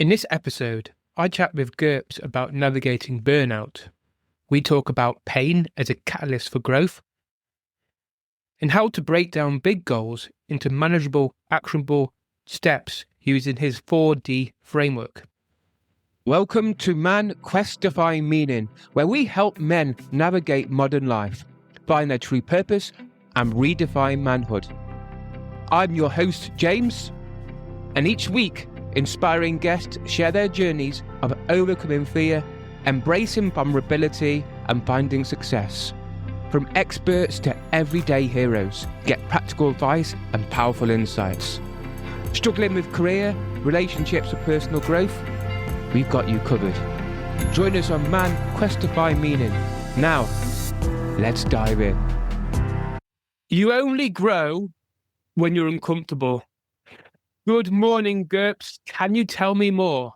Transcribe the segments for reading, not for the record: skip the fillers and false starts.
In this episode, I chat with Gurps about navigating burnout. We talk about pain as a catalyst for growth and how to break down big goals into manageable, actionable steps using his 4D framework. Welcome to Man Quest Define Meaning, where we help men navigate modern life, find their true purpose, and redefine manhood. I'm your host, James, and each week, inspiring guests share their journeys of overcoming fear, embracing vulnerability, and finding success. From experts to everyday heroes, get practical advice and powerful insights. Struggling with career, relationships, or personal growth? We've got you covered. Join us on Man Quest Define Meaning. Now, let's dive in. You only grow when you're uncomfortable. Good morning, Gurps. Can you tell me more?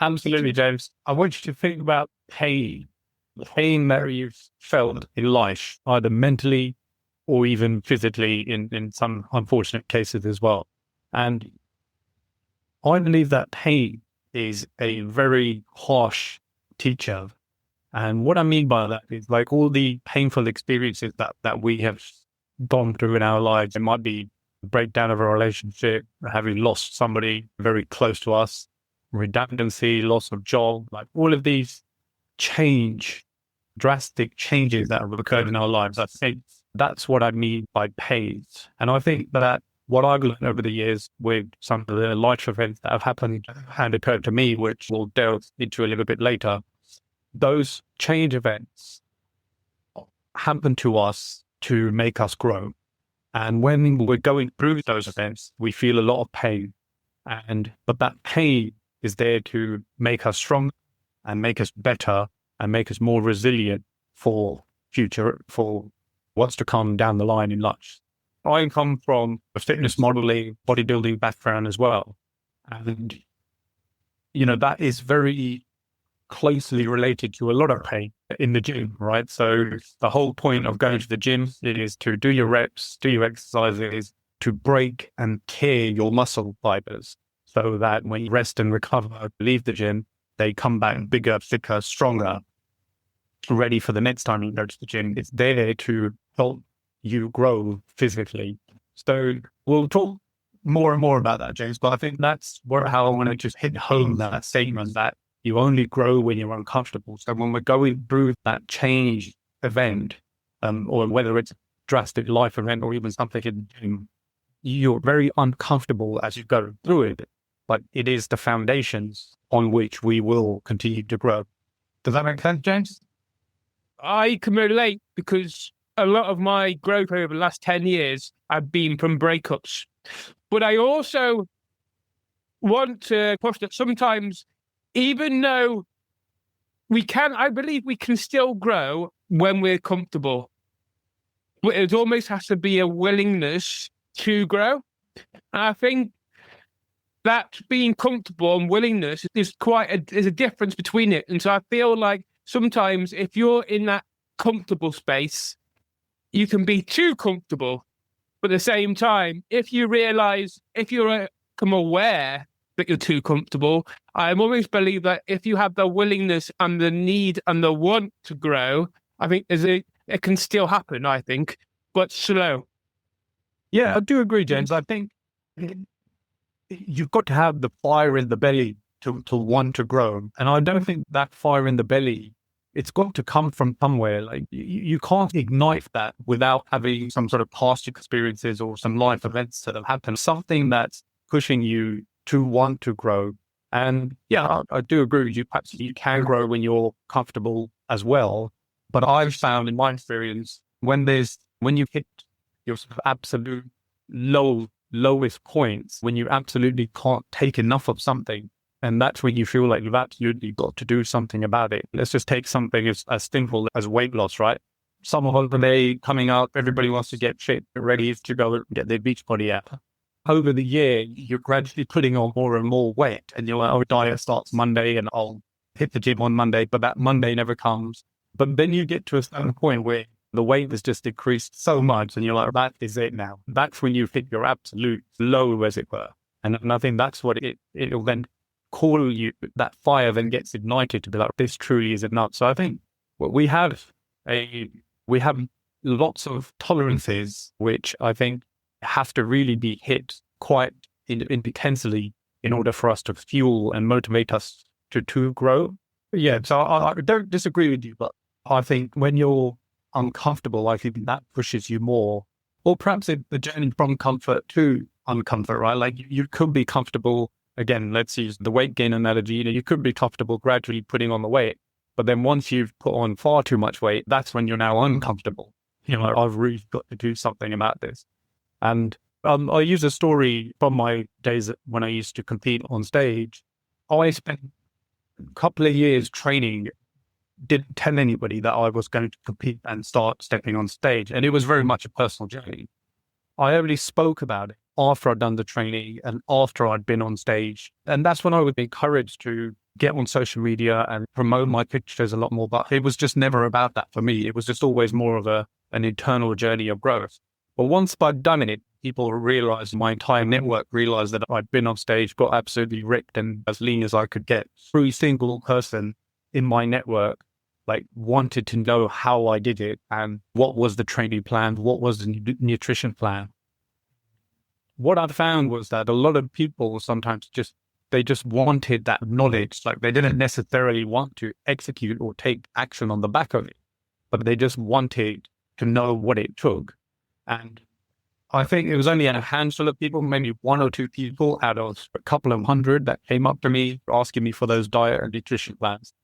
Absolutely, James. I want you to think about pain, the pain that you've felt in life, either mentally or even physically in some unfortunate cases as well. And I believe that pain is a very harsh teacher. And what I mean by that is like all the painful experiences that we have gone through in our lives. It might be the breakdown of a relationship, having lost somebody very close to us, redundancy, loss of job, like all of these drastic changes that have occurred in our lives. I think that's what I mean by pain. And I think that what I've learned over the years with some of the life events that have happened and occurred to me, which we'll delve into a little bit later, those change events happen to us to make us grow. And when we're going through those events, we feel a lot of pain. But that pain is there to make us stronger and make us better and make us more resilient for what's to come down the line in life. I come from a fitness modeling, bodybuilding background as well. And, that is very closely related to a lot of pain in the gym, right? So the whole point of going to the gym is to do your reps, do your exercises, to break and tear your muscle fibers so that when you rest and recover, leave the gym, they come back bigger, thicker, stronger, ready for the next time you go to the gym. It's there to help you grow physically. So we'll talk more and more about that, James, but I think that's how I want to just hit home that statement that you only grow when you're uncomfortable. So when we're going through that change event, or whether it's a drastic life event or even something in the gym, you're very uncomfortable as you go through it, but it is the foundations on which we will continue to grow. Does that make sense, James? I can relate because a lot of my growth over the last 10 years have been from breakups. But I also want to push that sometimes, even though I believe we can still grow when we're comfortable. But it almost has to be a willingness to grow. And I think that being comfortable and willingness is there's a difference between it. And so I feel like sometimes if you're in that comfortable space, you can be too comfortable. But at the same time, if you become aware that you're too comfortable, I always believe that if you have the willingness and the need and the want to grow, I think it can still happen, I think, but slow. Yeah, I do agree, James. I think you've got to have the fire in the belly to want to grow. And I don't think that fire in the belly, it's got to come from somewhere. Like you can't ignite that without having some sort of past experiences or some life events that have happened, something that's pushing you to want to grow. And yeah, I do agree with you. Perhaps you can grow when you're comfortable as well. But I've found in my experience, when you hit your sort of absolute lowest points, when you absolutely can't take enough of something, and that's when you feel like you've absolutely got to do something about it. Let's just take something as simple as weight loss, right? Summer holiday coming up, everybody wants to get fit, ready to go and get their beach body out. Over the year, you're gradually putting on more and more weight, and you're like, oh, diet starts Monday and I'll hit the gym on Monday, but that Monday never comes. But then you get to a certain point where the weight has just decreased so much and you're like, that is it now. That's when you hit your absolute low, as it were. And I think that's what it'll then call you, that fire then gets ignited to be like, this truly is enough. So I think what we have lots of tolerances, which I think have to really be hit quite intensely in order for us to fuel and motivate us to grow. Yeah, so I don't disagree with you, but I think when you're uncomfortable, I think that pushes you more, or perhaps the journey from comfort to uncomfort, right? Like you could be comfortable, again, let's use the weight gain analogy, you could be comfortable gradually putting on the weight, but then once you've put on far too much weight, that's when you're now uncomfortable. I've really got to do something about this. And I use a story from my days when I used to compete on stage. I spent a couple of years training, didn't tell anybody that I was going to compete and start stepping on stage. And it was very much a personal journey. I only spoke about it after I'd done the training and after I'd been on stage. And that's when I would be encouraged to get on social media and promote my pictures a lot more. But it was just never about that for me. It was just always more of an internal journey of growth. But once I'd done it, people realized, my entire network realized that I'd been on stage, got absolutely ripped and as lean as I could get. Every single person in my network wanted to know how I did it and what was the training plan, what was the nutrition plan. What I found was that a lot of people sometimes just wanted that knowledge. Like they didn't necessarily want to execute or take action on the back of it, but they just wanted to know what it took. And I think it was only a handful of people, maybe one or two people out of a couple of hundred that came up to me asking me for those diet and nutrition plans.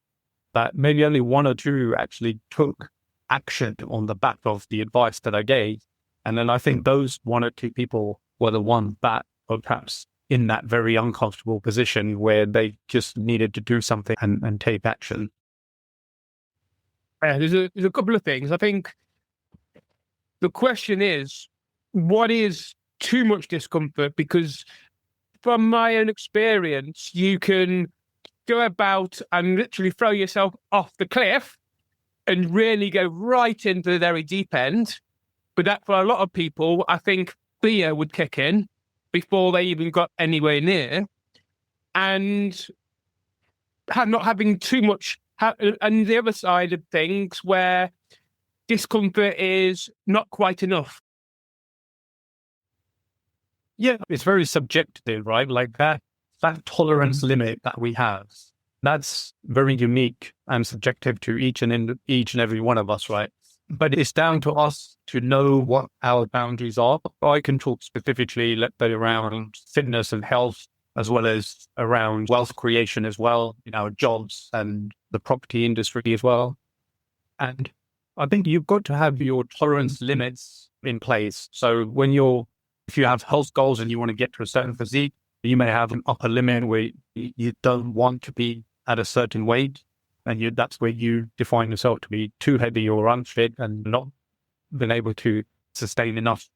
That maybe only one or two actually took action on the back of the advice that I gave. And then I think those one or two people were the ones that were perhaps in that very uncomfortable position where they just needed to do something and take action. There's a couple of things. I think the question is, what is too much discomfort? Because from my own experience, you can go about and literally throw yourself off the cliff and really go right into the very deep end. But that for a lot of people, I think fear would kick in before they even got anywhere near. And not having too much, and the other side of things where discomfort is not quite enough. Yeah, it's very subjective, right? Like that tolerance limit that we have, that's very unique and subjective to each and every one of us, right? But it's down to us to know what our boundaries are. I can talk specifically, let's say, around fitness and health, as well as around wealth creation as well, jobs and the property industry as well. And I think you've got to have your tolerance limits in place. So if you have health goals and you want to get to a certain physique, you may have an upper limit where you don't want to be at a certain weight. And that's where you define yourself to be too heavy or unfit and not been able to sustain enough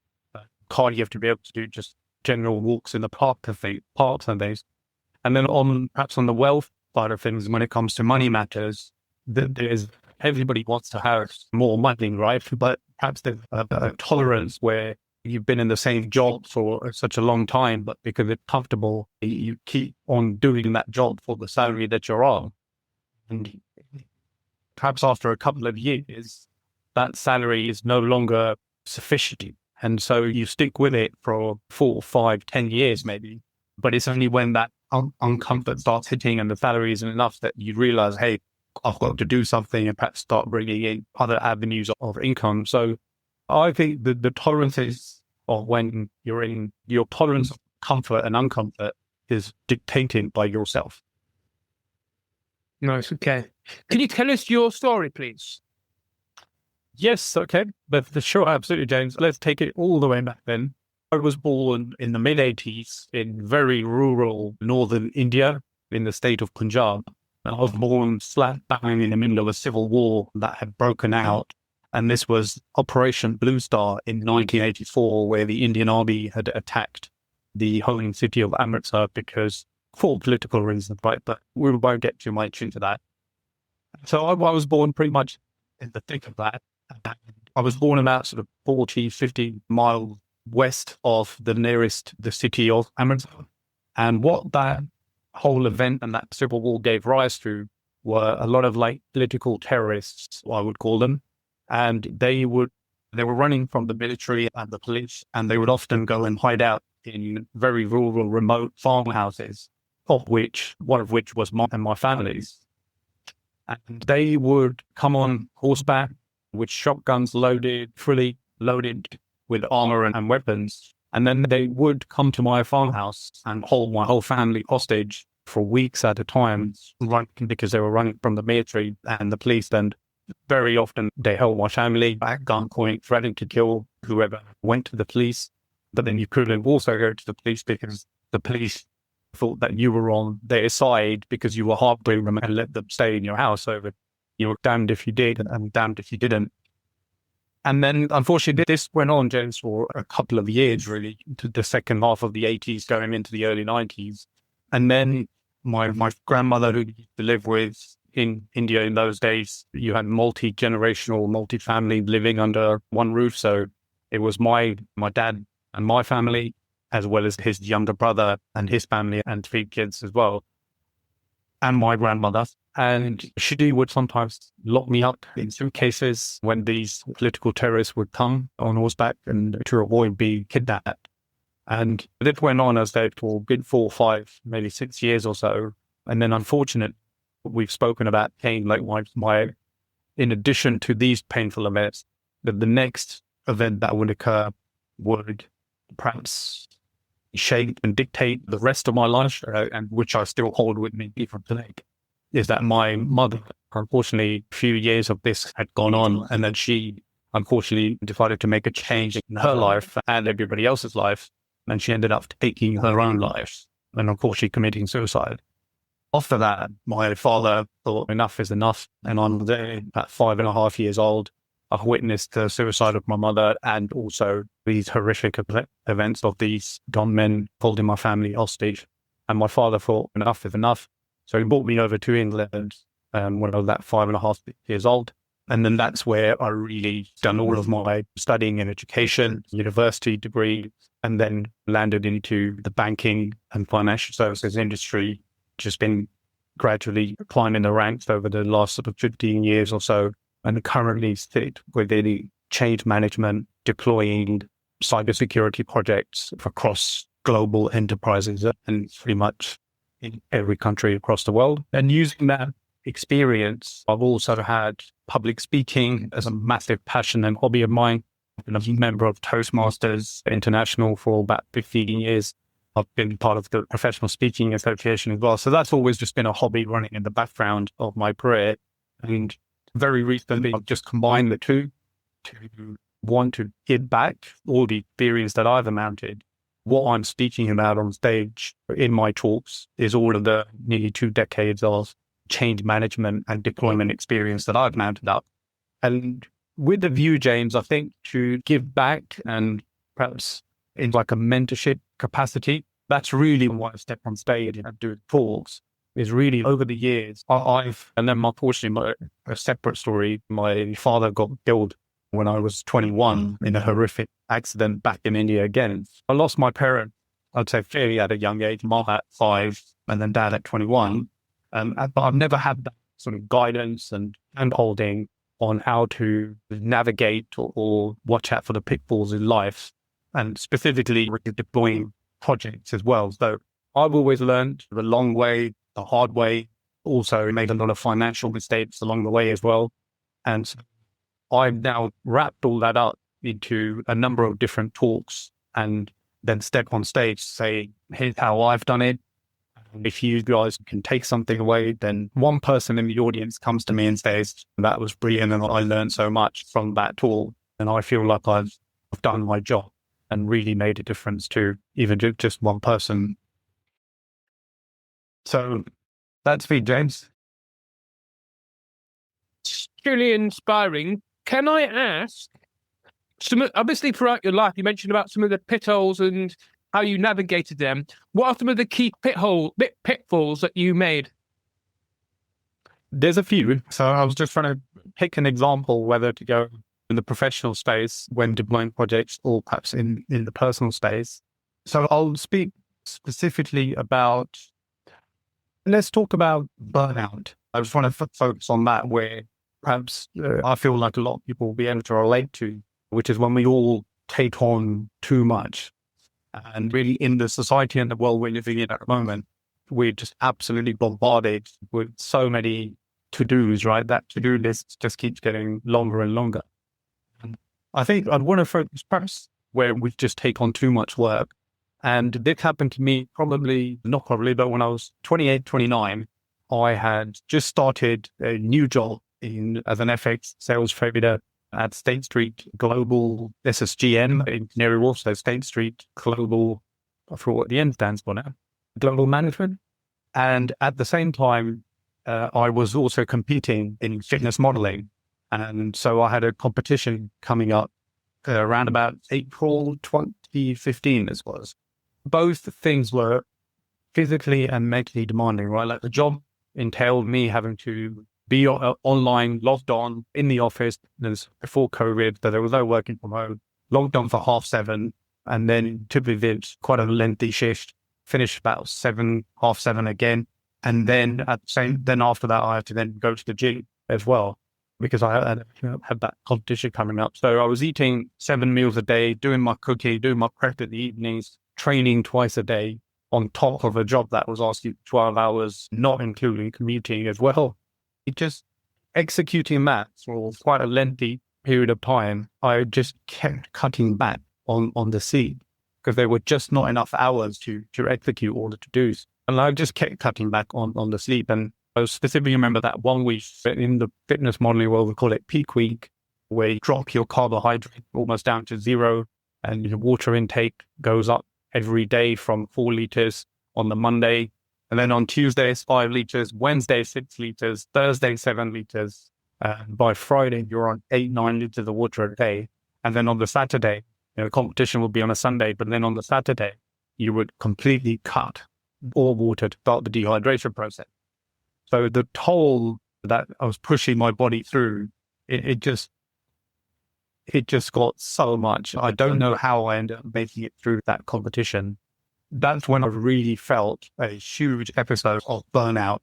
cardio to be able to do just general walks in the parks and things. And then perhaps on the wealth side of things, when it comes to money matters, everybody wants to have more money, right? But perhaps there's a tolerance where you've been in the same job for such a long time, but because it's comfortable, you keep on doing that job for the salary that you're on. And perhaps after a couple of years, that salary is no longer sufficient. And so you stick with it for 4, 5, 10 years maybe. But it's only when that uncomfort starts hitting and the salary isn't enough that you realize, hey, I've got to do something and perhaps start bringing in other avenues of income. So I think the tolerances of when you're in your tolerance of comfort and uncomfort is dictated by yourself. Nice. Okay. Can you tell us your story, please? Yes. Okay. But sure. Absolutely, James. Let's take it all the way back then. I was born in the mid-80s in very rural northern India in the state of Punjab. And I was born slap bang in the middle of a civil war that had broken out. And this was Operation Blue Star in 1984, where the Indian Army had attacked the home city of Amritsar for political reasons, right? But we won't get too much into that. So I was born pretty much in the thick of that. I was born about sort of 40, 50 miles west of the city of Amritsar. And what that whole event and that civil war gave rise to were a lot of like political terrorists, I would call them. And they were running from the military and the police, and they would often go and hide out in very rural, remote farmhouses, one of which was mine and my family's. And they would come on horseback with shotguns loaded, fully loaded with armor and weapons. And then they would come to my farmhouse and hold my whole family hostage for weeks at a time, because they were running from the military and the police. And very often they held my family at gunpoint, threatening to kill whoever went to the police. But then you couldn't also go to the police because the police thought that you were on their side because you were harboring them and let them stay in your house. So you were damned if you did and damned if you didn't. And then, unfortunately, this went on, James, for a couple of years, really, to the second half of the 80s, going into the early 90s. And then my grandmother, who used to live with in India in those days, you had multi-generational, multi-family living under one roof. So it was my dad and my family, as well as his younger brother and his family and 3 kids as well, and my grandmother. And she would sometimes lock me up in some cases when these political terrorists would come on horseback and to avoid being kidnapped. And this went on, as they for a good 4 or 5, maybe 6 years or so. And then unfortunately, we've spoken about pain, like my in addition to these painful events, that the next event that would occur would perhaps shape and dictate the rest of my life, and which I still hold with me even today, is that my mother, unfortunately, a few years of this had gone on, and then she unfortunately decided to make a change in her life and everybody else's life, and she ended up taking her own life and unfortunately committing suicide. After that, my father thought enough is enough, and I'm there at 5.5 years old. I've witnessed the suicide of my mother and also these horrific events of these gunmen holding my family hostage. And my father thought enough is enough. So he brought me over to England when I was at 5.5 years old. And then that's where I really done all of my studying and education, university degree, and then landed into the banking and financial services industry. Just been gradually climbing the ranks over the last sort of 15 years or so, and currently sit within change management, deploying cybersecurity projects across global enterprises and pretty much in every country across the world. And using that experience, I've also had public speaking as a massive passion and hobby of mine. I've been a member of Toastmasters International for about 15 years. I've been part of the Professional Speaking Association as well. So that's always just been a hobby running in the background of my career. And very recently, I've just combined the two to want to give back all the experience that I've amounted. What I'm speaking about on stage in my talks is all of the nearly 2 decades of change management and deployment experience that I've mounted up. And with the view, James, I think to give back and perhaps in like a mentorship capacity, that's really why I step on stage and do talks. Is really over the years, and then unfortunately, a separate story, my father got killed when I was 21 in a horrific accident back in India again. I lost my parent, I'd say fairly at a young age, mom at 5 and then dad at 21. But I've never had that sort of guidance and holding on how to navigate or watch out for the pitfalls in life, and specifically deploying projects as well. So I've always learned the long way, the hard way, also made a lot of financial mistakes along the way as well. And so I've now wrapped all that up into a number of different talks and then step on stage, say, here's how I've done it. If you guys can take something away, then one person in the audience comes to me and says, that was brilliant and I learned so much from that talk. And I feel like I've done my job and really made a difference to even just one person. So that's me, James. It's truly inspiring. Can I ask, obviously throughout your life, you mentioned about some of the pitfalls and how you navigated them. What are some of the key pitfalls that you made? There's a few. So I was just trying to pick an example, whether to go in the professional space when deploying projects or perhaps in the personal space. So I'll speak specifically about, let's talk about burnout. I just want to focus on that, where perhaps I feel like a lot of people will be able to relate to, which is when we all take on too much. And really, in the society and the world we're living in at the moment, we're just absolutely bombarded with so many to-dos, right? That to-do list just keeps getting longer and longer. And I think I'd want to focus perhaps where we just take on too much work. And this happened to me but when I was 28, 29, I had just started a new job as an FX sales trader at State Street Global SSGN in Canary Wharf, so State Street Global, I forgot what the N stands for now, Global Management. And at the same time, I was also competing in fitness modeling. And so I had a competition coming up around about April 2015, this was. Both things were physically and mentally demanding, right? Like the job entailed me having to be online, logged on in the office. There's before COVID, so there was no working from home, logged on for 7:30, and then typically it's quite a lengthy shift, finish about 7, 7:30 again. And then after that, I had to then go to the gym as well, because I had that competition coming up. So I was eating 7 meals a day, doing my cooking, doing my prep in the evenings, training twice a day on top of a job that was asking 12 hours, not including commuting as well. It just executing that for quite a lengthy period of time. I just kept cutting back on the sleep because there were just not enough hours to execute all the to-dos. And I just kept cutting back on the sleep. And I specifically remember that one week in the fitness modeling world, we call it peak week, where you drop your carbohydrate almost down to zero and your water intake goes up every day from 4 liters on the Monday. And then on Tuesday, it's 5 liters, Wednesday, 6 liters, Thursday, 7 liters. By Friday, you're on 8, 9 liters of water a day. And then on the Saturday, the competition will be on a Sunday, but then on the Saturday, you would completely cut all water to start the dehydration process. So the toll that I was pushing my body through, it just got so much. I don't know how I ended up making it through that competition. That's when I really felt a huge episode of burnout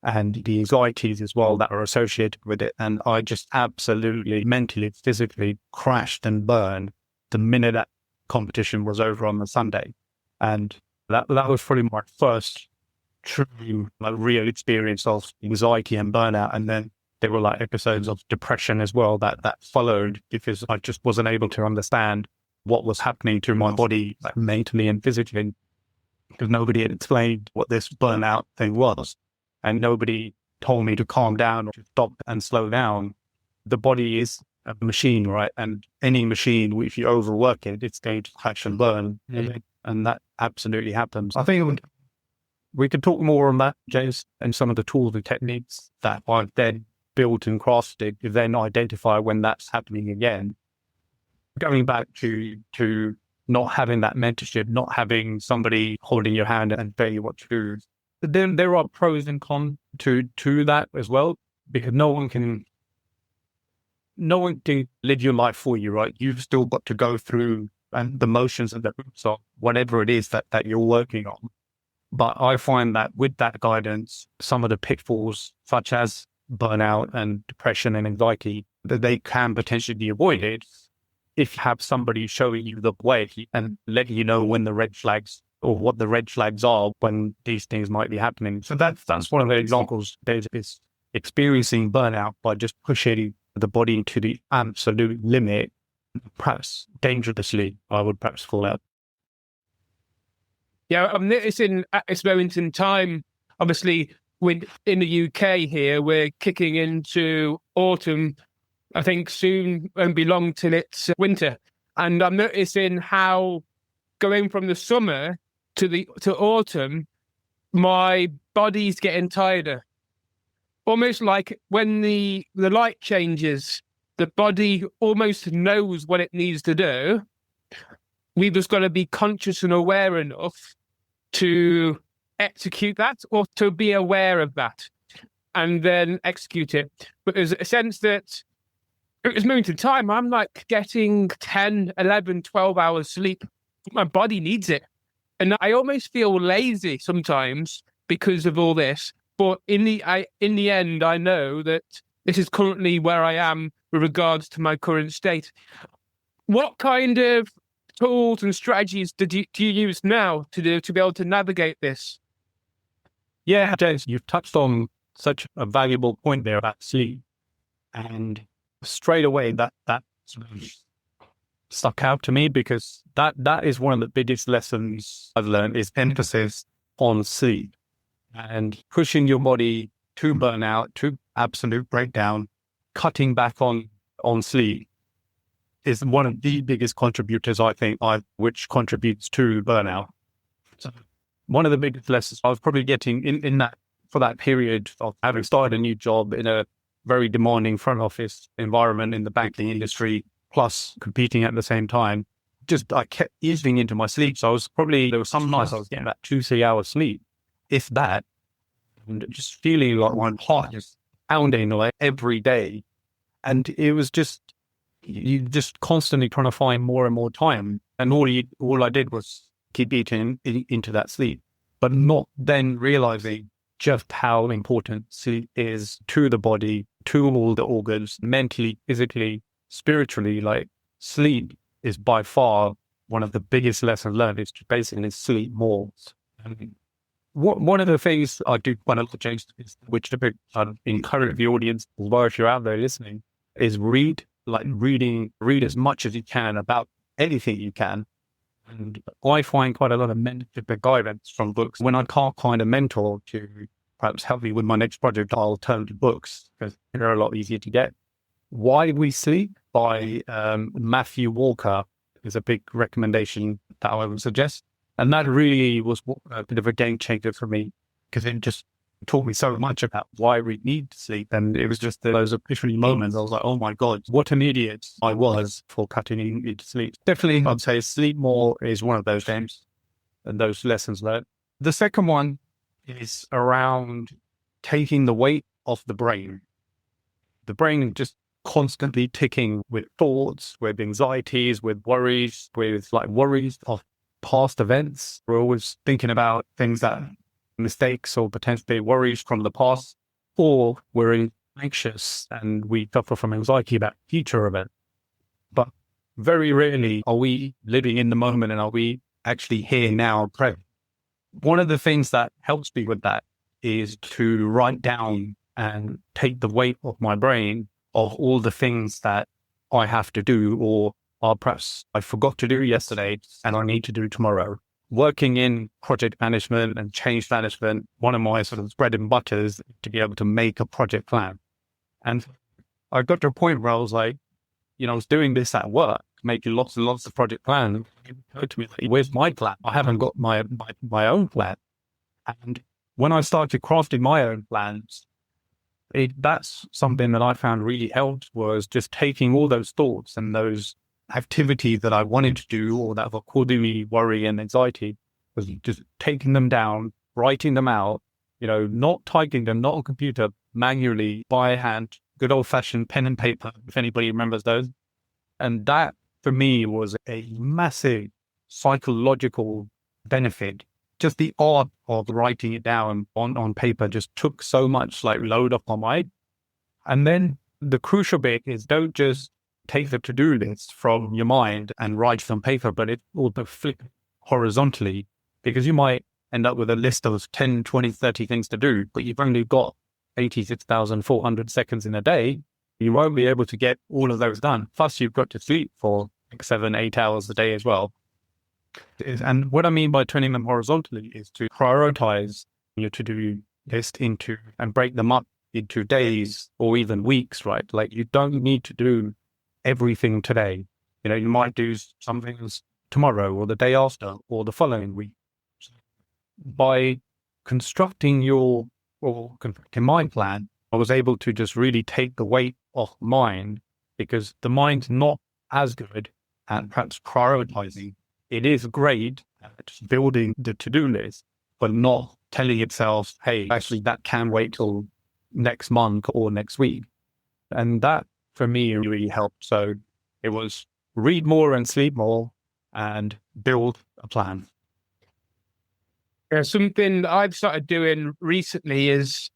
and the anxieties as well that are associated with it. And I just absolutely mentally, physically crashed and burned the minute that competition was over on the Sunday. And that was probably my first true, real experience of anxiety and burnout. And then there were episodes of depression as well that followed, because I just wasn't able to understand what was happening to my body, mentally and physically, because nobody had explained what this burnout thing was. And nobody told me to calm down or to stop and slow down. The body is a machine, right? And any machine, if you overwork it, it's going to crash and burn. Mm-hmm. And that absolutely happens. I think we could talk more on that, James, and some of the tools and techniques that I've then built and crafted to then identify when that's happening again. Going back to not having that mentorship, not having somebody holding your hand and telling you what to do. But then there are pros and cons to that as well, because no one can live your life for you, right? You've still got to go through and the motions and the hoops of whatever it is that you're working on. But I find that with that guidance, some of the pitfalls, such as burnout and depression and anxiety, that they can potentially be avoided if you have somebody showing you the way and letting you know when the red flags or what the red flags are when these things might be happening. So that's one of the examples. Is experiencing burnout by just pushing the body to the absolute limit, perhaps dangerously, I would perhaps call out. Yeah, I'm noticing at this moment in time, obviously, in the UK here, we're kicking into autumn. I think soon won't be long till it's winter. And I'm noticing how going from the summer to autumn, my body's getting tireder. Almost like when the light changes, the body almost knows what it needs to do. We've just got to be conscious and aware enough to execute that, or to be aware of that and then execute it. But there's a sense that at this moment in time, I'm getting 10, 11, 12 hours sleep. My body needs it. And I almost feel lazy sometimes because of all this. But in the end, I know that this is currently where I am with regards to my current state. What kind of tools and strategies do you use now to be able to navigate this? Yeah, James, you've touched on such a valuable point there about sleep. And straight away that sort of stuck out to me, because that is one of the biggest lessons I've learned, is emphasis on sleep and pushing your body to burnout, to absolute breakdown. Cutting back on sleep is one of the biggest contributors, I think, which contributes to burnout. So one of the biggest lessons I was probably getting in that, for that period of having started a new job in a very demanding front office environment in the banking industry, plus competing at the same time, just I kept easing into my sleep. So there were some nights I was getting about 2-3 hours sleep, if that, and just feeling like my heart just pounding like every day. And it was just, you just constantly trying to find more and more time. And all I did was keep eating into that sleep, but not then realizing just how important sleep is to the body, to all the organs, mentally, physically, spiritually. Like, sleep is by far one of the biggest lessons learned, is to basically sleep more. And one of the things I do quite a lot, James, which I encourage the audience, as well, if you're out there listening, is read as much as you can about anything you can. And I find quite a lot of mentorship guidance from books. When I can't find a mentor to perhaps help me with my next project, I'll turn to books, because they're a lot easier to get. Why We Sleep by Matthew Walker is a big recommendation that I would suggest. And that really was a bit of a game changer for me, because it just taught me so much about why we need to sleep. And it was just those epiphany moments. I was like, oh my God, what an idiot I was for cutting into sleep. Definitely, I'd say sleep more is one of those games and those lessons learned. The second one is around taking the weight off the brain. The brain just constantly ticking with thoughts, with anxieties, with worries, worries of past events. We're always thinking about things that mistakes or potentially worries from the past, or we're anxious and we suffer from anxiety about future events. But very rarely are we living in the moment, and are we actually here now present. One of the things that helps me with that is to write down and take the weight off my brain of all the things that I have to do, or perhaps I forgot to do yesterday and I need to do tomorrow. Working in project management and change management, one of my sort of bread and butters to be able to make a project plan. And I got to a point where I was like, I was doing this at work, making lots and lots of project plans. It occurred to me, like, where's my plan? I haven't got my own plan. And when I started crafting my own plans, that's something that I found really helped, was just taking all those thoughts and those activities that I wanted to do, or that were causing me worry and anxiety, was just taking them down, writing them out, not typing them, not on computer, manually, by hand, good old fashioned pen and paper, if anybody remembers those. And that for me was a massive psychological benefit. Just the art of writing it down on paper just took so much load off my mind. And then the crucial bit is, don't just take the to-do list from your mind and write it on paper, but it also flip horizontally, because you might end up with a list of 10, 20, 30 things to do, but you've only got 86,400 seconds in a day. You won't be able to get all of those done. Plus, you've got to sleep for 7, 8 hours a day as well. And what I mean by turning them horizontally is to prioritize your to-do list and break them up into days or even weeks, right? Like, you don't need to do everything today. You might do some things tomorrow or the day after or the following week. By constructing my plan, I was able to just really take the weight off mind, because the mind's not as good at perhaps prioritizing. It is great at building the to-do list, but not telling itself, hey, actually that can wait till next month or next week. And that for me really helped. So it was read more and sleep more and build a plan. Something that I've started doing recently is,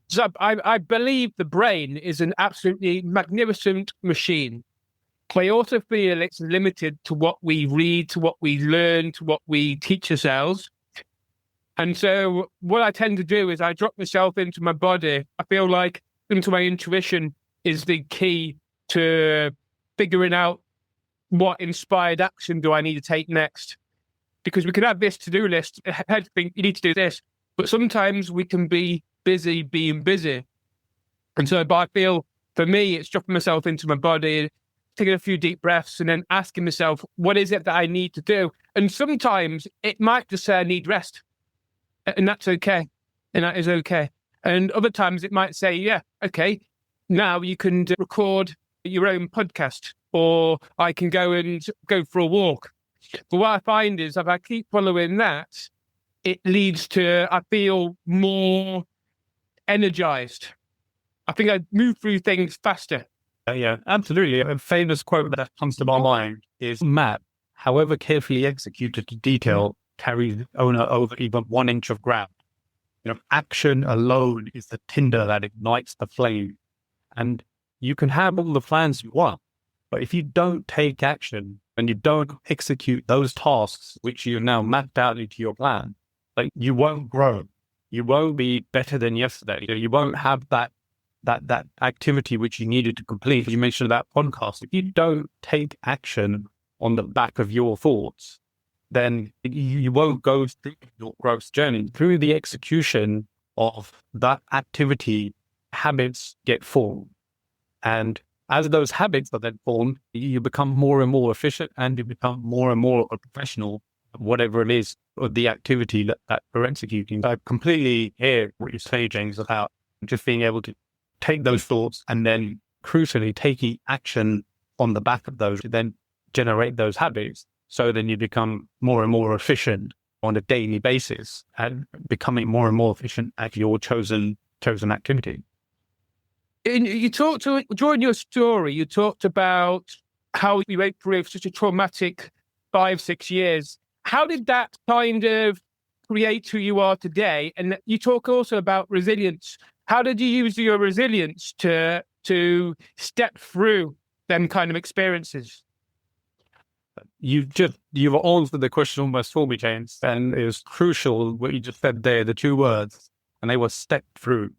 so I believe the brain is an absolutely magnificent machine. I also feel it's limited to what we read, to what we learn, to what we teach ourselves. And so what I tend to do is I drop myself into my body. I feel like into my intuition is the key to figuring out what inspired action do I need to take next. Because we can have this to-do list, head think you need to do this, but sometimes we can be busy being busy. And so, but I feel for me, it's dropping myself into my body, taking a few deep breaths, and then asking myself, what is it that I need to do? And sometimes it might just say I need rest, and that's okay. And that is okay. And other times it might say, yeah, okay, now you can record your own podcast, or I can go for a walk. But what I find is if I keep following that, it leads to, I feel more energized. I think I move through things faster. Yeah, absolutely. A famous quote that comes to my mind is, map, however carefully executed to detail, carries the owner over even 1 inch of ground. Action alone is the tinder that ignites the flame. And you can have all the plans you want, but if you don't take action and you don't execute those tasks which you now mapped out into your plan, like, you won't grow. You won't be better than yesterday. You won't have that activity which you needed to complete. You mentioned that podcast. If you don't take action on the back of your thoughts, then you won't go through your growth journey. Through the execution of that activity, habits get formed. And as those habits are then formed, you become more and more efficient, and you become more and more a professional, whatever it is, of the activity that you're executing. I completely hear what you're saying, James, about just being able to take those thoughts and then crucially taking action on the back of those to then generate those habits. So then you become more and more efficient on a daily basis and becoming more and more efficient at your chosen activity. You talked to, during your story, you talked about how you went through such a traumatic 5-6 years. How did that kind of create who you are today? And you talk also about resilience. How did you use your resilience to step through them kind of experiences? You've answered the question almost for me, James, and it was crucial what you just said there, the 2 words, and they were step through.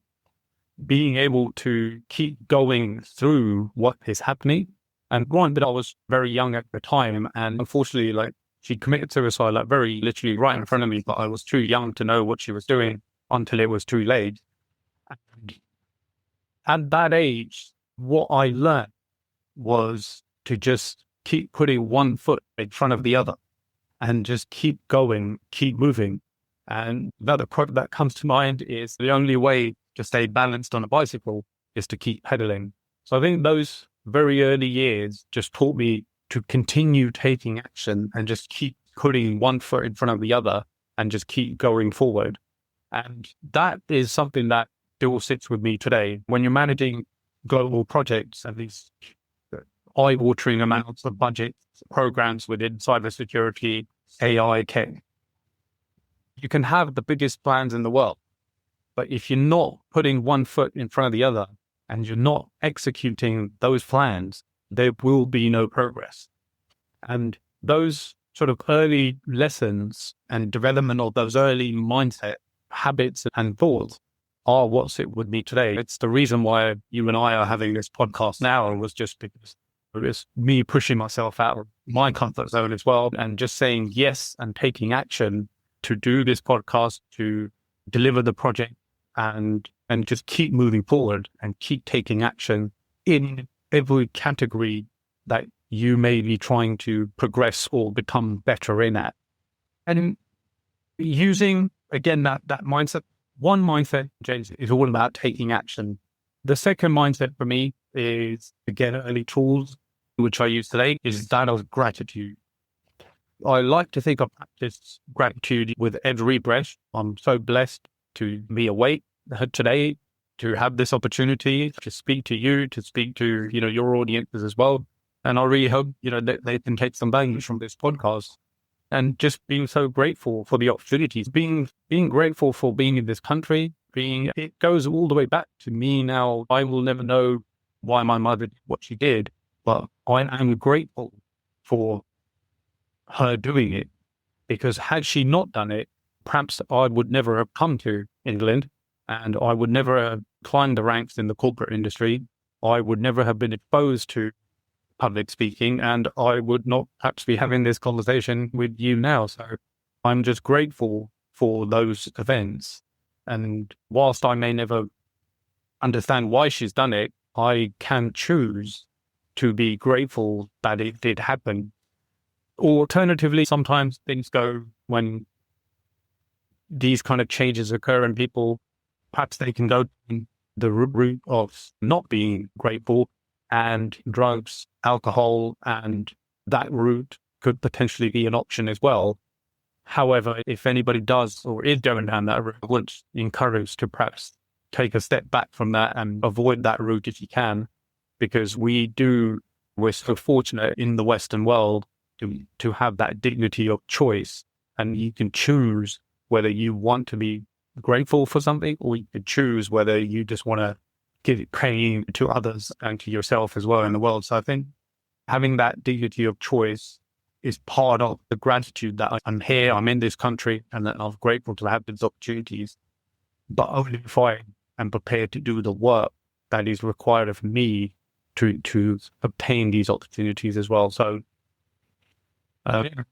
Being able to keep going through what is happening. And granted, I was very young at the time, and unfortunately, like, she committed suicide, like, very literally right in front of me, but I was too young to know what she was doing until it was too late. And at that age, what I learned was to just keep putting one foot in front of the other and just keep going, keep moving. And another quote that comes to mind is, the only way to stay balanced on a bicycle is to keep pedaling. So I think those very early years just taught me to continue taking action and just keep putting one foot in front of the other and just keep going forward. And that is something that still sits with me today. When you're managing global projects and these eye-watering amounts of budget programs within cybersecurity, AI, tech, you can have the biggest plans in the world. But if you're not putting one foot in front of the other and you're not executing those plans, there will be no progress. And those sort of early lessons and development of those early mindset habits and thoughts are what's it with me today. It's the reason why you and I are having this podcast now, was just because it's me pushing myself out of my comfort zone as well, and just saying yes and taking action to do this podcast, to deliver the project, and just keep moving forward and keep taking action in every category that you may be trying to progress or become better in at. And using, again, that mindset. One mindset, James, is all about taking action. The second mindset for me is, again, early tools, which I use today, is that of gratitude. I like to think of practice gratitude with every breath. I'm so blessed to be awake today, to have this opportunity to speak to you, to speak to, your audiences as well. And I really hope, that they can take some value from this podcast. and just being so grateful for the opportunities, being grateful for being in this country, it goes all the way back to me now. I will never know why my mother did what she did, but I am grateful for her doing it, because had she not done it, perhaps I would never have come to England, and I would never have climbed the ranks in the corporate industry. I would never have been exposed to public speaking, and I would not perhaps be having this conversation with you now. So I'm just grateful for those events. And whilst I may never understand why she's done it, I can choose to be grateful that it did happen. Alternatively, sometimes things go when these kind of changes occur and people, perhaps they can go the route of not being grateful, and drugs, alcohol, and that route could potentially be an option as well. However, if anybody does or is going down that route, I would encourage to perhaps take a step back from that and avoid that route if you can, because we're so fortunate in the Western world to have that dignity of choice, and you can choose whether you want to be grateful for something, or you could choose whether you just want to give pain to others and to yourself as well in the world. So I think having that dignity of choice is part of the gratitude that I'm here, I'm in this country, and that I'm grateful to have these opportunities, but only if I am prepared to do the work that is required of me to obtain these opportunities as well. So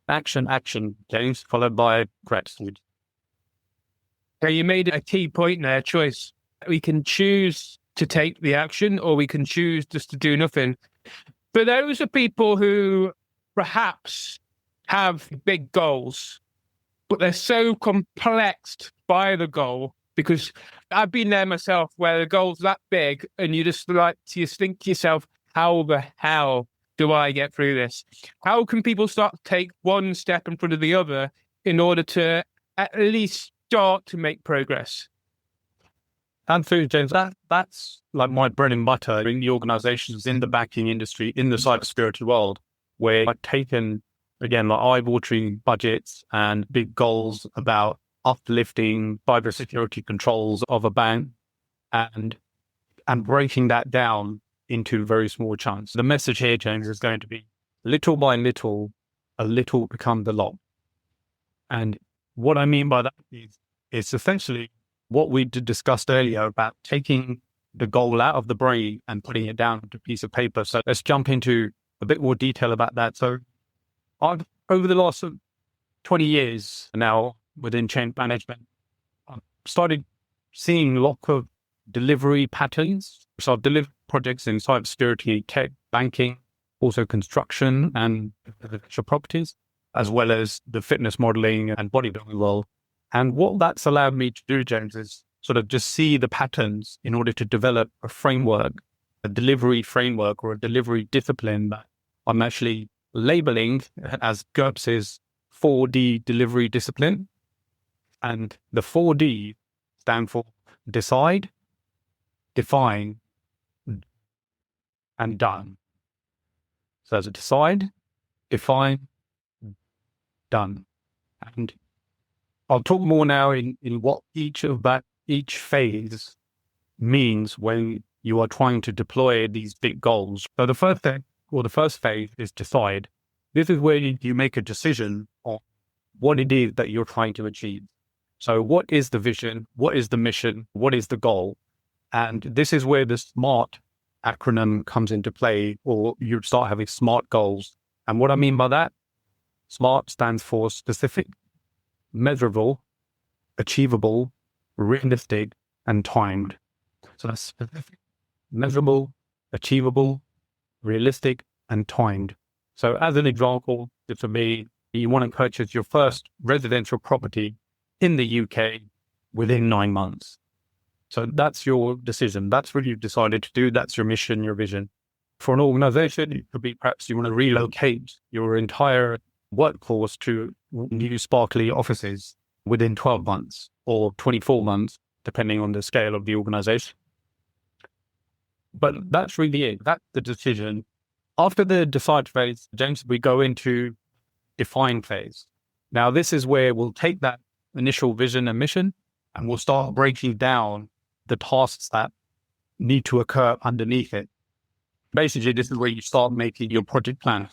action, James, followed by gratitude. So you made a key point there, choice. We can choose to take the action, or we can choose just to do nothing. But those are people who perhaps have big goals, but they're so complexed by the goal, because I've been there myself, where the goal's that big and you think to yourself, how the hell do I get through this? How can people start to take one step in front of the other in order to at least start to make progress? Absolutely, James. That's like my bread and butter in the organizations, in the banking industry, in the cybersecurity world, where I've taken, again, like eye-watering budgets and big goals about uplifting cybersecurity controls of a bank and breaking that down into very small chunks. The message here, James, is going to be little by little, a little becomes a lot. And what I mean by that is it's essentially what we discussed earlier about taking the goal out of the brain and putting it down onto a piece of paper. So let's jump into a bit more detail about that. So I've, over the last 20 years now within change management, I've started seeing lots of delivery patterns. So I've delivered projects in cybersecurity, tech, banking, also construction and residential properties, as well as the fitness modeling and bodybuilding world. And what that's allowed me to do, James, is sort of just see the patterns in order to develop a framework, a delivery framework or a delivery discipline that I'm actually labeling as Gurps' 4D delivery discipline. And the 4D stand for decide, define, and done. So there's a decide, define, done. And I'll talk more now in what each phase means when you are trying to deploy these big goals. So the first thing, or the first phase, is decide. This is where you make a decision on what it is that you're trying to achieve. So what is the vision? What is the mission? What is the goal? And this is where the SMART acronym comes into play, or you start having SMART goals. And what I mean by that, SMART stands for specific, measurable, achievable, realistic, and timed. So that's specific, measurable, achievable, realistic, and timed. So as an example, for me, you want to purchase your first residential property in the UK within 9 months. So that's your decision. That's what you've decided to do. That's your mission, your vision. For an organization, it could be perhaps you want to relocate your entire workforce to new sparkly offices within 12 months or 24 months, depending on the scale of the organization. But that's really it. That's the decision. After the decide phase, James, we go into define phase. Now, this is where we'll take that initial vision and mission and we'll start breaking down the tasks that need to occur underneath it. Basically, this is where you start making your project plan.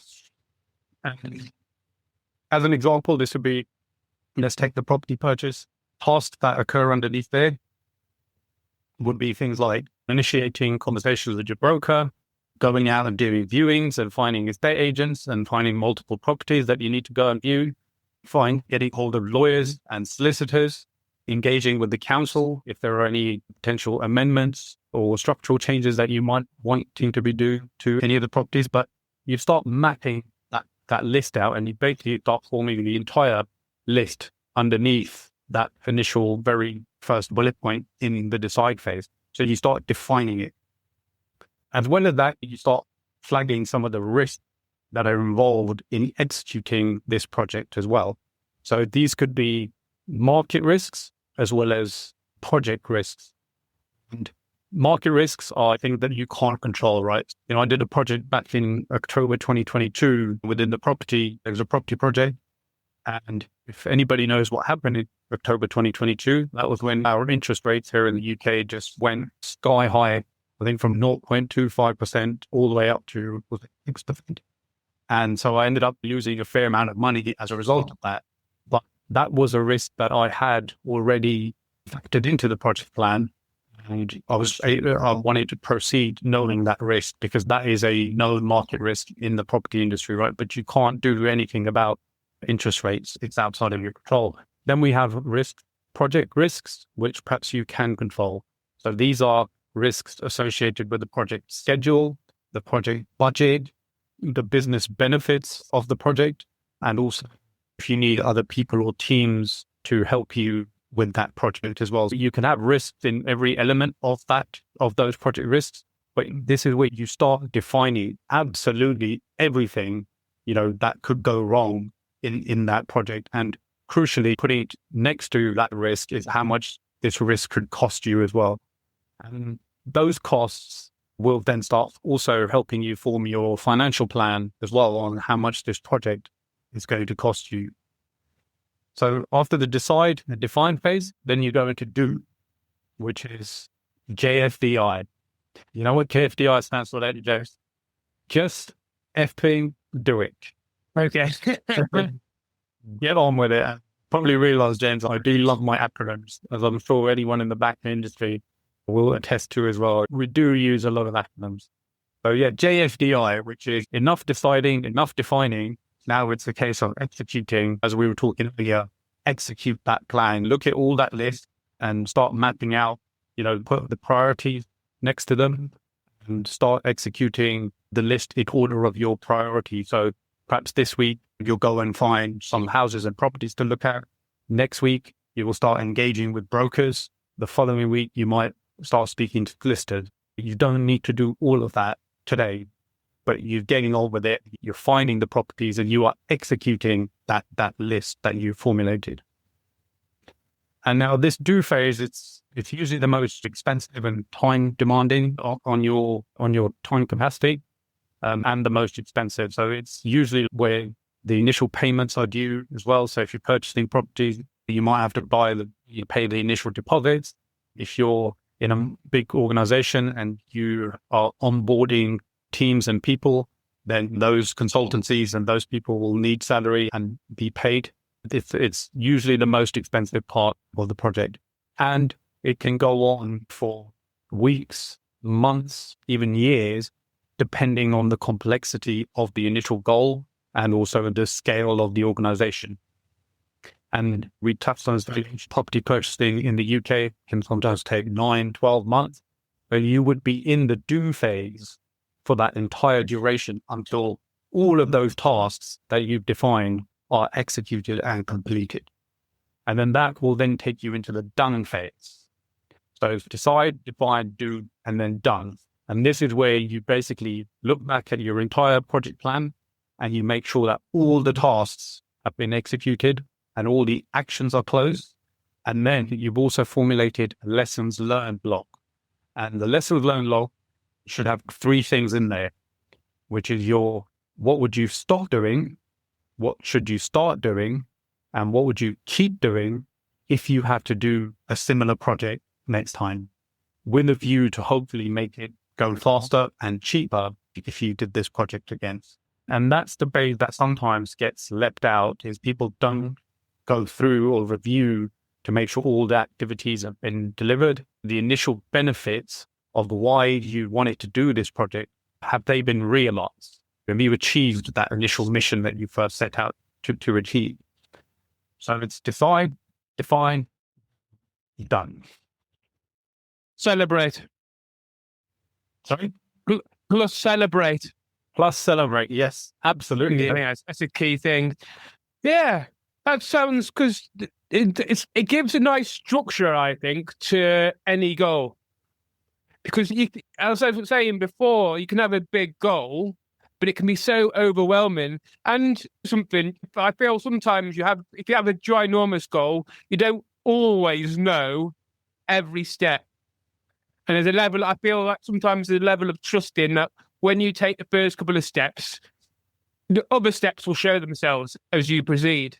And as an example, this would be, let's take the property purchase. Tasks that occur underneath there would be things like initiating conversations with your broker, going out and doing viewings and finding estate agents and finding multiple properties that you need to go and view, getting hold of lawyers and solicitors, engaging with the council if there are any potential amendments or structural changes that you might wanting to be do to any of the properties. But you start mapping that list out and you basically start forming the entire list underneath that initial very first bullet point in the decide phase. So you start defining it. As well as that, you start flagging some of the risks that are involved in executing this project as well. So these could be market risks as well as project risks. And market risks are things that you can't control, right? I did a project back in October 2022 within the property. There was a property project. And if anybody knows what happened in October 2022, that was when our interest rates here in the UK just went sky high. I think from 0.25% all the way up to 6%. And so I ended up losing a fair amount of money as a result of that. But that was a risk that I had already factored into the project plan. And I wanted to proceed knowing that risk because that is a known market risk in the property industry, right? But you can't do anything about interest rates. It's outside of your control. Then we have project risks, which perhaps you can control. So these are risks associated with the project schedule, the project budget, the business benefits of the project, and also if you need other people or teams to help you with that project as well. So you can have risks in every element of those project risks, but this is where you start defining absolutely everything, that could go wrong in that project. And crucially, putting it next to that risk is how much this risk could cost you as well. And those costs will then start also helping you form your financial plan as well on how much this project is going to cost you. So after the define phase, then you go into do, which is JFDI. You know what JFDI stands for, ladies and gents? Just effing do it. Okay. Get on with it. Probably realize, James, I do love my acronyms, as I'm sure anyone in the back industry will attest to as well. We do use a lot of acronyms. So yeah, JFDI, which is enough deciding, enough defining. Now it's a case of executing, as we were talking earlier, execute that plan, look at all that list and start mapping out, put the priorities next to them and start executing the list in order of your priority. So perhaps this week you'll go and find some houses and properties to look at. Next week, you will start engaging with brokers. The following week, you might start speaking to solicitors. You don't need to do all of that today, but you're getting on with it. You're finding the properties and you are executing that list that you formulated. And now this do phase, it's usually the most expensive and time demanding on your time capacity, and the most expensive. So it's usually where the initial payments are due as well. So if you're purchasing properties, you might have to pay the initial deposits. If you're in a big organization and you are onboarding teams and people, then those consultancies and those people will need salary and be paid. It's usually the most expensive part of the project. And it can go on for weeks, months, even years, depending on the complexity of the initial goal and also the scale of the organization. And we touched on this, property purchasing in the UK can sometimes take 9-12 months, but you would be in the do phase for that entire duration until all of those tasks that you've defined are executed and completed. And then that will then take you into the done phase. So decide, define, do, and then done. And this is where you basically look back at your entire project plan and you make sure that all the tasks have been executed and all the actions are closed. And then you've also formulated a lessons learned log. And the lessons learned log should have 3 things in there, which is what would you stop doing? What should you start doing? And what would you keep doing if you have to do a similar project next time, with a view to hopefully make it go faster and cheaper if you did this project again. And that's the debate that sometimes gets left out, is people don't go through or review to make sure all the activities have been delivered. The initial benefits of why you wanted to do this project, have they been realized? Have you achieved that initial mission that you first set out to achieve? So it's define, done. Celebrate. Sorry? Plus celebrate. Plus celebrate. Yes, absolutely. I think that's a key thing. Yeah, that sounds, because it gives a nice structure, I think, to any goal. Because as I was saying before, you can have a big goal, but it can be so overwhelming. And something I feel sometimes if you have a ginormous goal, you don't always know every step. And there's a level, I feel like sometimes there's a level of trusting that when you take the first couple of steps, the other steps will show themselves as you proceed.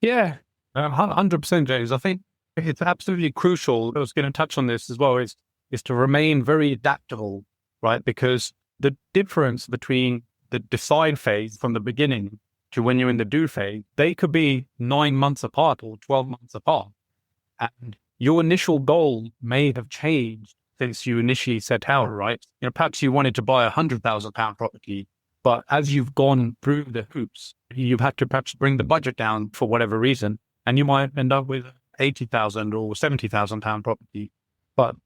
Yeah. 100%, James. I think it's absolutely crucial. I was going to touch on this as well, is to remain very adaptable, right? Because the difference between the decide phase from the beginning to when you're in the do phase, they could be 9 months apart or 12 months apart. And your initial goal may have changed since you initially set out, right? Perhaps you wanted to buy £100,000 property, but as you've gone through the hoops, you've had to perhaps bring the budget down for whatever reason, and you might end up with £80,000 or £70,000 property. But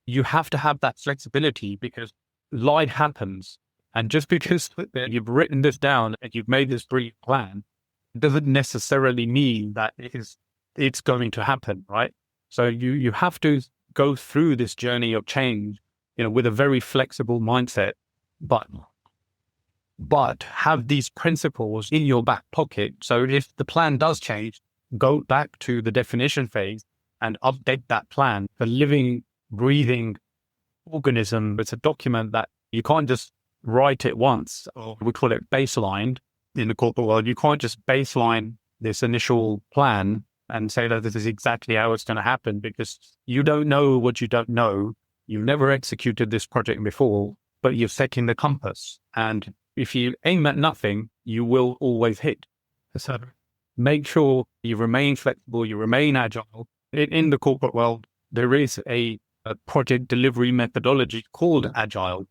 you have to have that flexibility, because life happens. And just because you've written this down and you've made this brief plan, doesn't necessarily mean that it's going to happen, right? So you have to go through this journey of change, with a very flexible mindset, but have these principles in your back pocket. So if the plan does change, go back to the definition phase and update that plan. The living, breathing organism, it's a document that you can't just write it once, or we call it baseline in the corporate world. You can't just baseline this initial plan and say that this is exactly how it's going to happen, because you don't know what you don't know. You've never executed this project before, but you're setting the compass. And if you aim at nothing, you will always hit. So make sure you remain flexible, you remain agile. In the corporate world, there is a project delivery methodology called Agile.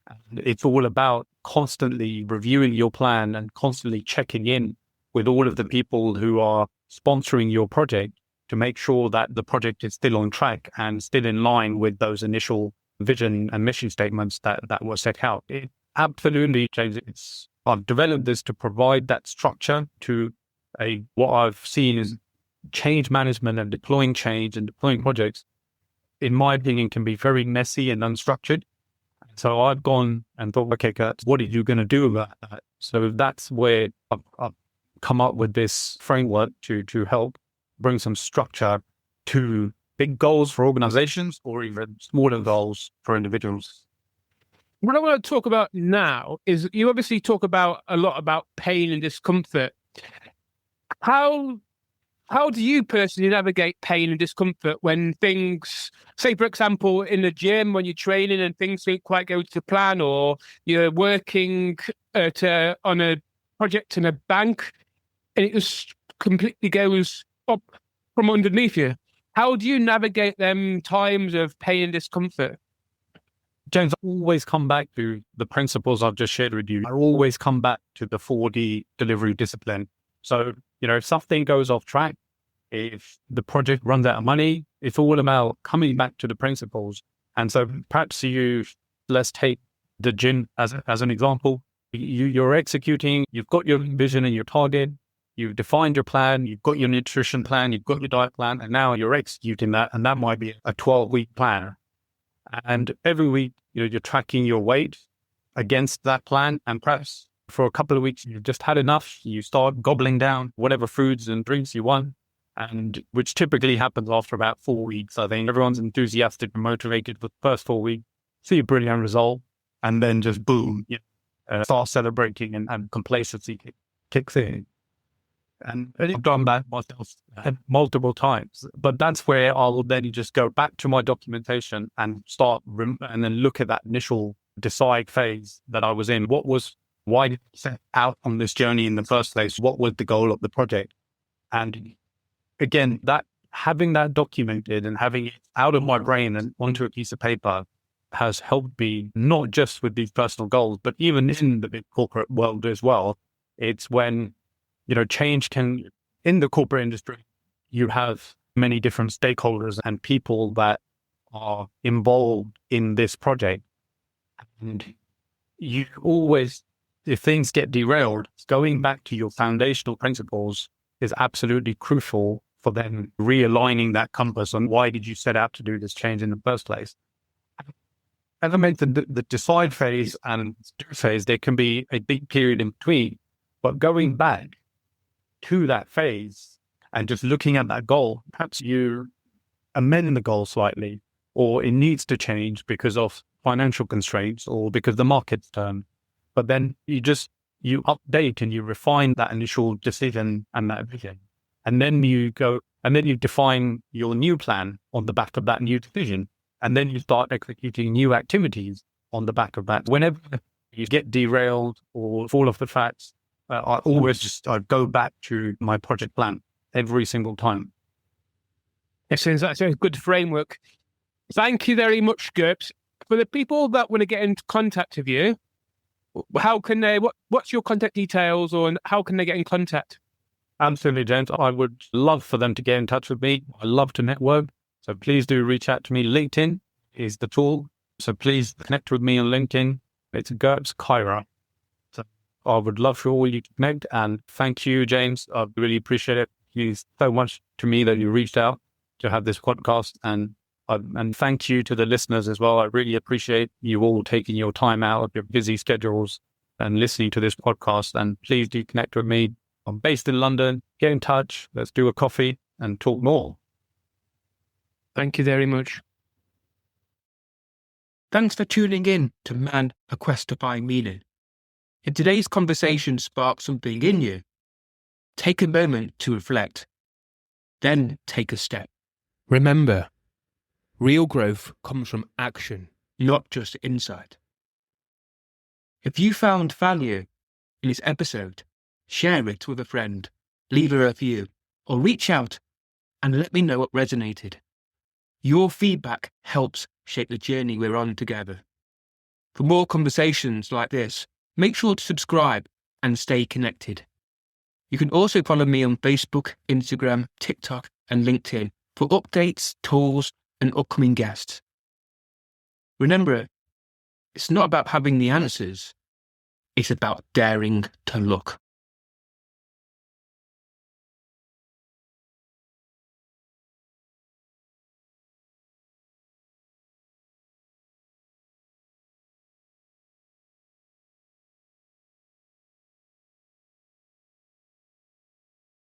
And it's all about constantly reviewing your plan and constantly checking in with all of the people who are sponsoring your project to make sure that the project is still on track and still in line with those initial vision and mission statements that were set out. It absolutely, James, I've developed this to provide that structure to what I've seen is change management and deploying change and deploying projects, in my opinion, can be very messy and unstructured. So I've gone and thought, okay, Kurt, what are you going to do about that? So that's where I've come up with this framework to help bring some structure to big goals for organizations or even smaller goals for individuals. What I want to talk about now is, you obviously talk a lot about pain and discomfort. How do you personally navigate pain and discomfort when things, say, for example, in the gym, when you're training and things don't quite go to plan, or you're working on a project in a bank and it just completely goes up from underneath you? How do you navigate them times of pain and discomfort? James, I always come back to the principles I've just shared with you. I always come back to the 4D delivery discipline. So, if something goes off track, if the project runs out of money, it's all about coming back to the principles. And so perhaps let's take the gym as an example. You're executing, you've got your vision and your target, you've defined your plan, you've got your nutrition plan, you've got your diet plan, and now you're executing that. And that might be a 12-week plan. And every week, you're tracking your weight against that plan. And perhaps for a couple of weeks, you've just had enough. You start gobbling down whatever foods and drinks you want, and which typically happens after about 4 weeks. I think everyone's enthusiastic and motivated for the first 4 weeks, see a brilliant result, and then just boom, start celebrating and complacency kicks in. And I've done that myself multiple times. But that's where I'll then just go back to my documentation and start and then look at that initial decide phase that I was in. Why did I set out on this journey in the first place? What was the goal of the project? And again, that having that documented and having it out of my brain and onto a piece of paper has helped me not just with these personal goals, but even in the big corporate world as well. It's when, change in the corporate industry, you have many different stakeholders and people that are involved in this project. And you always, if things get derailed, going back to your foundational principles is absolutely crucial for then realigning that compass on why did you set out to do this change in the first place. As I mentioned, the decide phase and do phase, there can be a big period in between, but going back to that phase and just looking at that goal, perhaps you amend the goal slightly, or it needs to change because of financial constraints or because the market's turned. But then you update and you refine that initial decision and that vision. And then you define your new plan on the back of that new decision. And then you start executing new activities on the back of that. Whenever you get derailed or fall off the tracks, I go back to my project plan every single time. That's a good framework. Thank you very much, Gurps. For the people that want to get into contact with you, how can they? What's your contact details, or how can they get in contact? Absolutely, James. I would love for them to get in touch with me. I love to network. So please do reach out to me. LinkedIn is the tool. So please connect with me on LinkedIn. It's Gurps Khaira. So I would love for all you to connect. And thank you, James. I really appreciate it. It's so much to me that you reached out to have this podcast. And thank you to the listeners as well. I really appreciate you all taking your time out of your busy schedules and listening to this podcast. And please do connect with me. I'm based in London. Get in touch. Let's do a coffee and talk more. Thank you very much. Thanks for tuning in to Man, A Quest to Find Meaning. If today's conversation sparked something in you, take a moment to reflect, then take a step. Remember, real growth comes from action, not just insight. If you found value in this episode, share it with a friend, leave a review, or reach out and let me know what resonated. Your feedback helps shape the journey we're on together. For more conversations like this, make sure to subscribe and stay connected. You can also follow me on Facebook, Instagram, TikTok, and LinkedIn for updates, tools, and upcoming guests. Remember, it's not about having the answers, it's about daring to look.